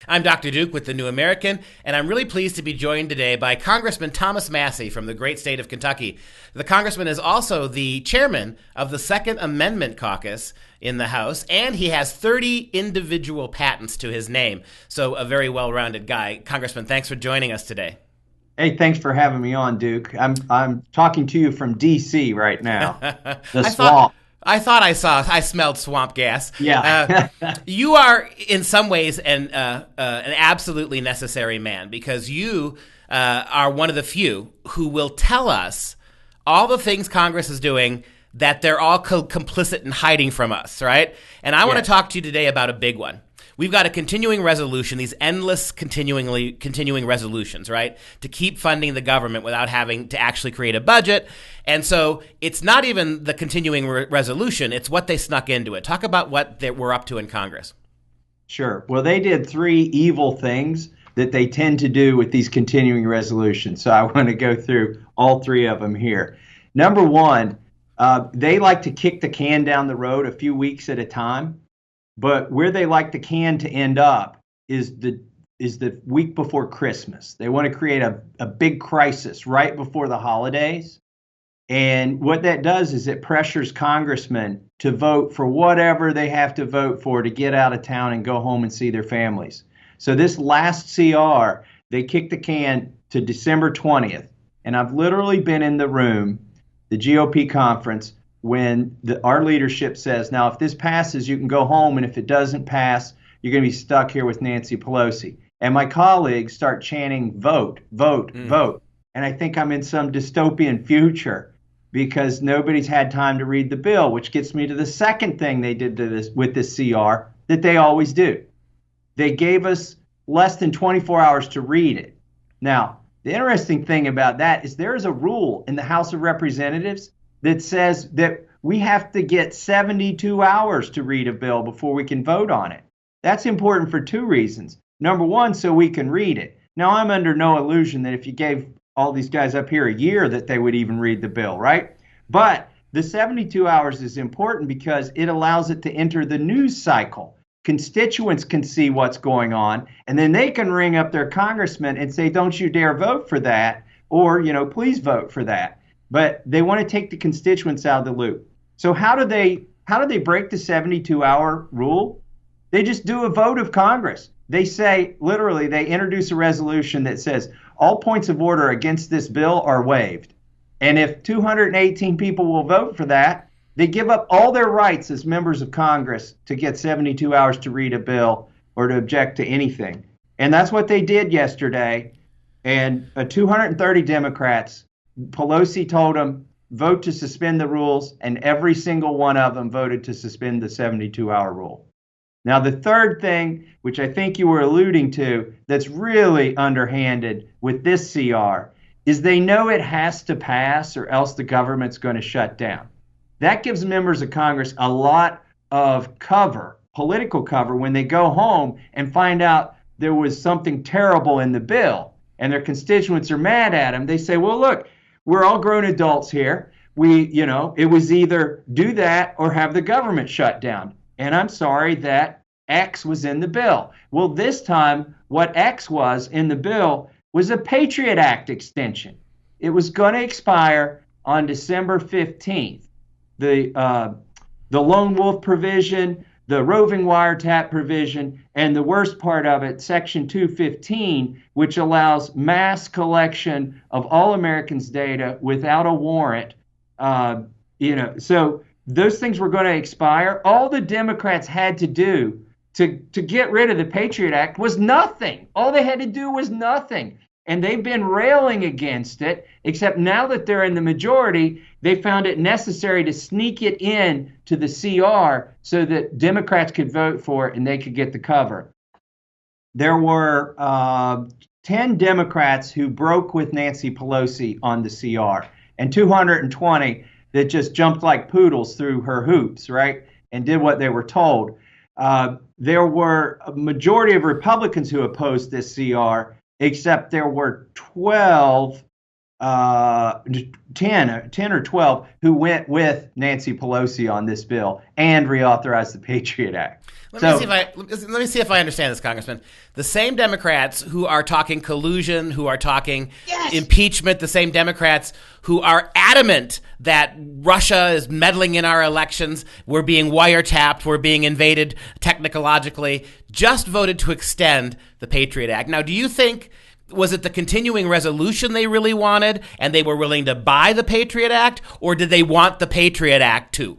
I'm Dr. Duke with the New American, and I'm really pleased to be joined today by Congressman Thomas Massie from the great state of Kentucky. The congressman is also the chairman of the Second Amendment Caucus in the House, and he has 30 individual patents to his name. So a very well-rounded guy. Congressman, thanks for joining us today. Hey, thanks for having me on, Duke. I'm talking to you from D.C. right now, the I thought swamp. I smelled swamp gas. Yeah. You are, in some ways, an absolutely necessary man because you are one of the few who will tell us all the things Congress is doing that they're all complicit in hiding from us, right? And I want to talk to you today about a big one. We've got a continuing resolution, these endless continuing resolutions, right, to keep funding the government without having to actually create a budget. And so it's not even the continuing resolution, it's what they snuck into it. Talk about what we're up to in Congress. Sure. Well, they did three evil things that they tend to do with these continuing resolutions. So I want to go through all three of them here. Number one, they like to kick the can down the road a few weeks at a time. But where they like the can to end up is the week before Christmas. They want to create a big crisis right before the holidays. And what that does is it pressures congressmen to vote for whatever they have to vote for to get out of town and go home and see their families. So this last CR, they kicked the can to December 20th. And I've literally been in the room, the GOP conference, when our leadership says, now, if this passes, you can go home. And if it doesn't pass, you're going to be stuck here with Nancy Pelosi. And my colleagues start chanting, vote, vote, vote. And I think I'm in some dystopian future because nobody's had time to read the bill, which gets me to the second thing they did to this with this CR that they always do. They gave us less than 24 hours to read it. Now, the interesting thing about that is there is a rule in the House of Representatives that says that we have to get 72 hours to read a bill before we can vote on it. That's important for two reasons. Number one, so we can read it. Now, I'm under no illusion that if you gave all these guys up here a year that they would even read the bill, right? But the 72 hours is important because it allows it to enter the news cycle. Constituents can see what's going on, and then they can ring up their congressman and say, don't you dare vote for that, or, please vote for that. But they want to take the constituents out of the loop. So how do they break the 72-hour rule? They just do a vote of Congress. They say, literally, they introduce a resolution that says all points of order against this bill are waived. And if 218 people will vote for that, they give up all their rights as members of Congress to get 72 hours to read a bill or to object to anything. And that's what they did yesterday. And 230 Democrats, Pelosi told them, vote to suspend the rules, and every single one of them voted to suspend the 72-hour rule. Now, the third thing, which I think you were alluding to, that's really underhanded with this CR, is they know it has to pass or else the government's going to shut down. That gives members of Congress a lot of cover, political cover, when they go home and find out there was something terrible in the bill and their constituents are mad at them. They say, well, look, we're all grown adults here. It was either do that or have the government shut down. And I'm sorry that X was in the bill. Well, this time, what X was in the bill was a Patriot Act extension. It was going to expire on December 15th. The lone wolf provision, the roving wiretap provision, and the worst part of it, Section 215, which allows mass collection of all Americans' data without a warrant. So those things were going to expire. All the Democrats had to do to get rid of the Patriot Act was nothing. All they had to do was nothing. And they've been railing against it, except now that they're in the majority, they found it necessary to sneak it in to the CR so that Democrats could vote for it and they could get the cover. There were 10 Democrats who broke with Nancy Pelosi on the CR and 220 that just jumped like poodles through her hoops, right, and did what they were told. There were a majority of Republicans who opposed this CR, except there were 12 uh, 10 or 12 who went with Nancy Pelosi on this bill and reauthorized the Patriot Act. Let me see if I understand this, Congressman. The same Democrats who are talking collusion, who are talking impeachment, the same Democrats who are adamant that Russia is meddling in our elections, we're being wiretapped, we're being invaded technologically, just voted to extend the Patriot Act. Now, do you think, was it the continuing resolution they really wanted and they were willing to buy the Patriot Act, or did they want the Patriot Act too?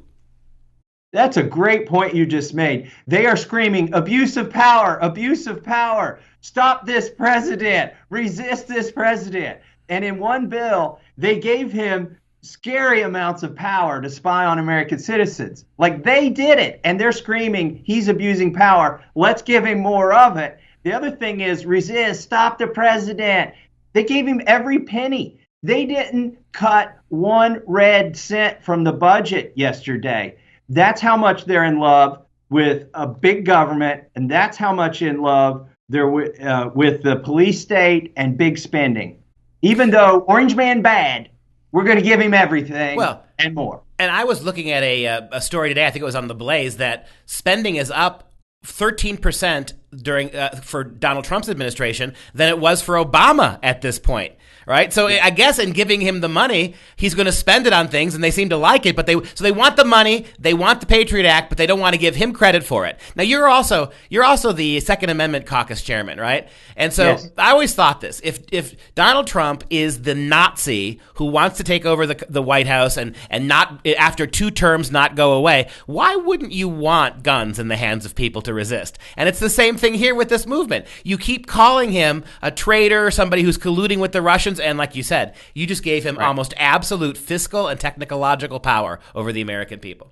That's a great point you just made. They are screaming, abuse of power, stop this president, resist this president. And in one bill, they gave him scary amounts of power to spy on American citizens. Like, they did it, and they're screaming, he's abusing power, let's give him more of it. The other thing is resist, stop the president. They gave him every penny. They didn't cut one red cent from the budget yesterday. That's how much they're in love with a big government, and that's how much in love they're with the police state and big spending. Even though Orange Man bad, we're going to give him everything and more. And I was looking at a story today, I think it was on The Blaze, that spending is up 13% during for Donald Trump's administration than it was for Obama at this point. Right. So I guess in giving him the money, he's going to spend it on things, and they seem to like it. But they want the money. They want the Patriot Act, but they don't want to give him credit for it. Now, you're also the Second Amendment Caucus chairman. Right. And so I always thought this. If Donald Trump is the Nazi who wants to take over the White House and not, after 2 terms, not go away, why wouldn't you want guns in the hands of people to resist? And it's the same thing here with this movement. You keep calling him a traitor, somebody who's colluding with the Russians. And like you said, you just gave him almost absolute fiscal and technological power over the American people.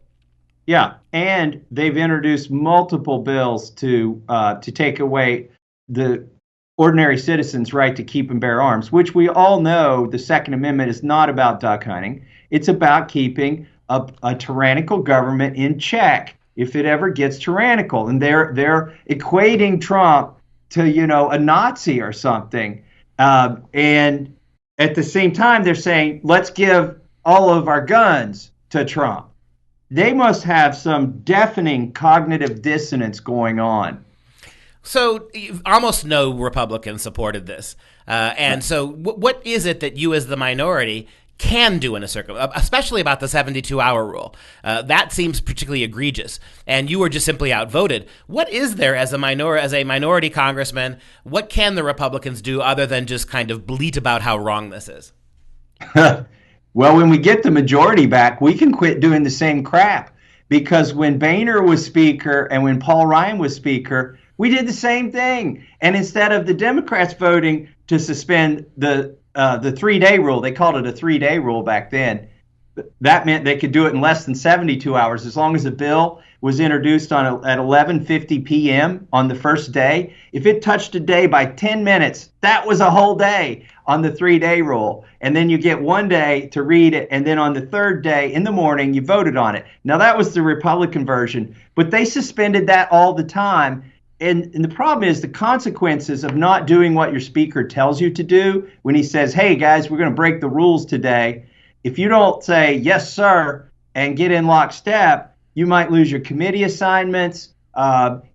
Yeah, and they've introduced multiple bills to take away the ordinary citizen's right to keep and bear arms, which we all know the Second Amendment is not about duck hunting. It's about keeping a tyrannical government in check if it ever gets tyrannical. And they're equating Trump to, a Nazi or something. And at the same time, they're saying, let's give all of our guns to Trump. They must have some deafening cognitive dissonance going on. So almost no Republicans supported this. So what is it that you as the minority can do in a especially about the 72-hour rule? That seems particularly egregious, and you were just simply outvoted. What is there as a minority congressman? What can the Republicans do other than just kind of bleat about how wrong this is? Well, when we get the majority back, we can quit doing the same crap, because when Boehner was Speaker and when Paul Ryan was Speaker, we did the same thing. And instead of the Democrats voting to suspend the 3-day rule, they called it a 3-day rule back then. That meant they could do it in less than 72 hours as long as the bill was introduced at 11:50 p.m. on the first day. If it touched a day by 10 minutes, that was a whole day on the 3-day rule. And then you get 1 day to read it, and then on the 3rd day in the morning, you voted on it. Now, that was the Republican version, but they suspended that all the time. And the problem is the consequences of not doing what your speaker tells you to do when he says, hey, guys, we're going to break the rules today. If you don't say, yes, sir, and get in lockstep, you might lose your committee assignments.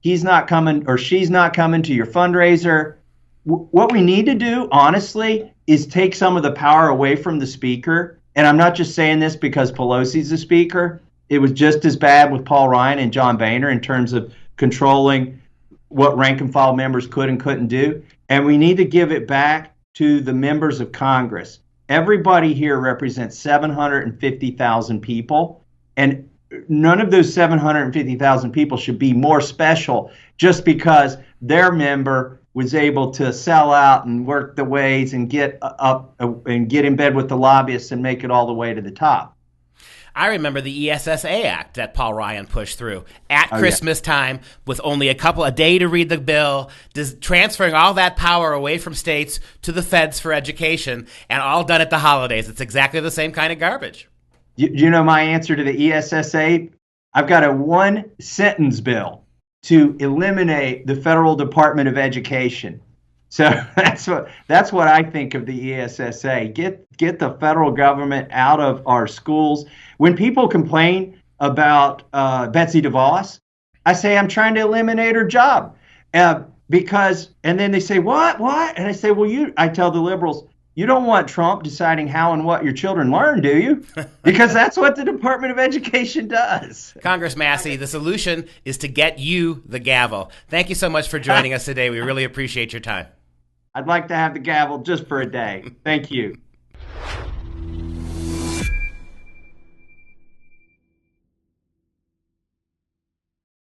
He's not coming or she's not coming to your fundraiser. What we need to do, honestly, is take some of the power away from the speaker. And I'm not just saying this because Pelosi's the speaker. It was just as bad with Paul Ryan and John Boehner in terms of controlling what rank and file members could and couldn't do. And we need to give it back to the members of Congress. Everybody here represents 750,000 people, and none of those 750,000 people should be more special just because their member was able to sell out and work the ways and get up and get in bed with the lobbyists and make it all the way to the top. I remember the ESSA Act that Paul Ryan pushed through at Christmas time with only a day to read the bill, transferring all that power away from states to the feds for education, and all done at the holidays. It's exactly the same kind of garbage. You know my answer to the ESSA? I've got a 1-sentence bill to eliminate the Federal Department of Education. So that's what I think of the ESSA. Get the federal government out of our schools. When people complain about Betsy DeVos, I say I'm trying to eliminate her job, and then they say what, and I say, well, I tell the liberals, you don't want Trump deciding how and what your children learn, do you? Because that's what the Department of Education does. Congress Massie, the solution is to get you the gavel. Thank you so much for joining us today. We really appreciate your time. I'd like to have the gavel just for a day. Thank you.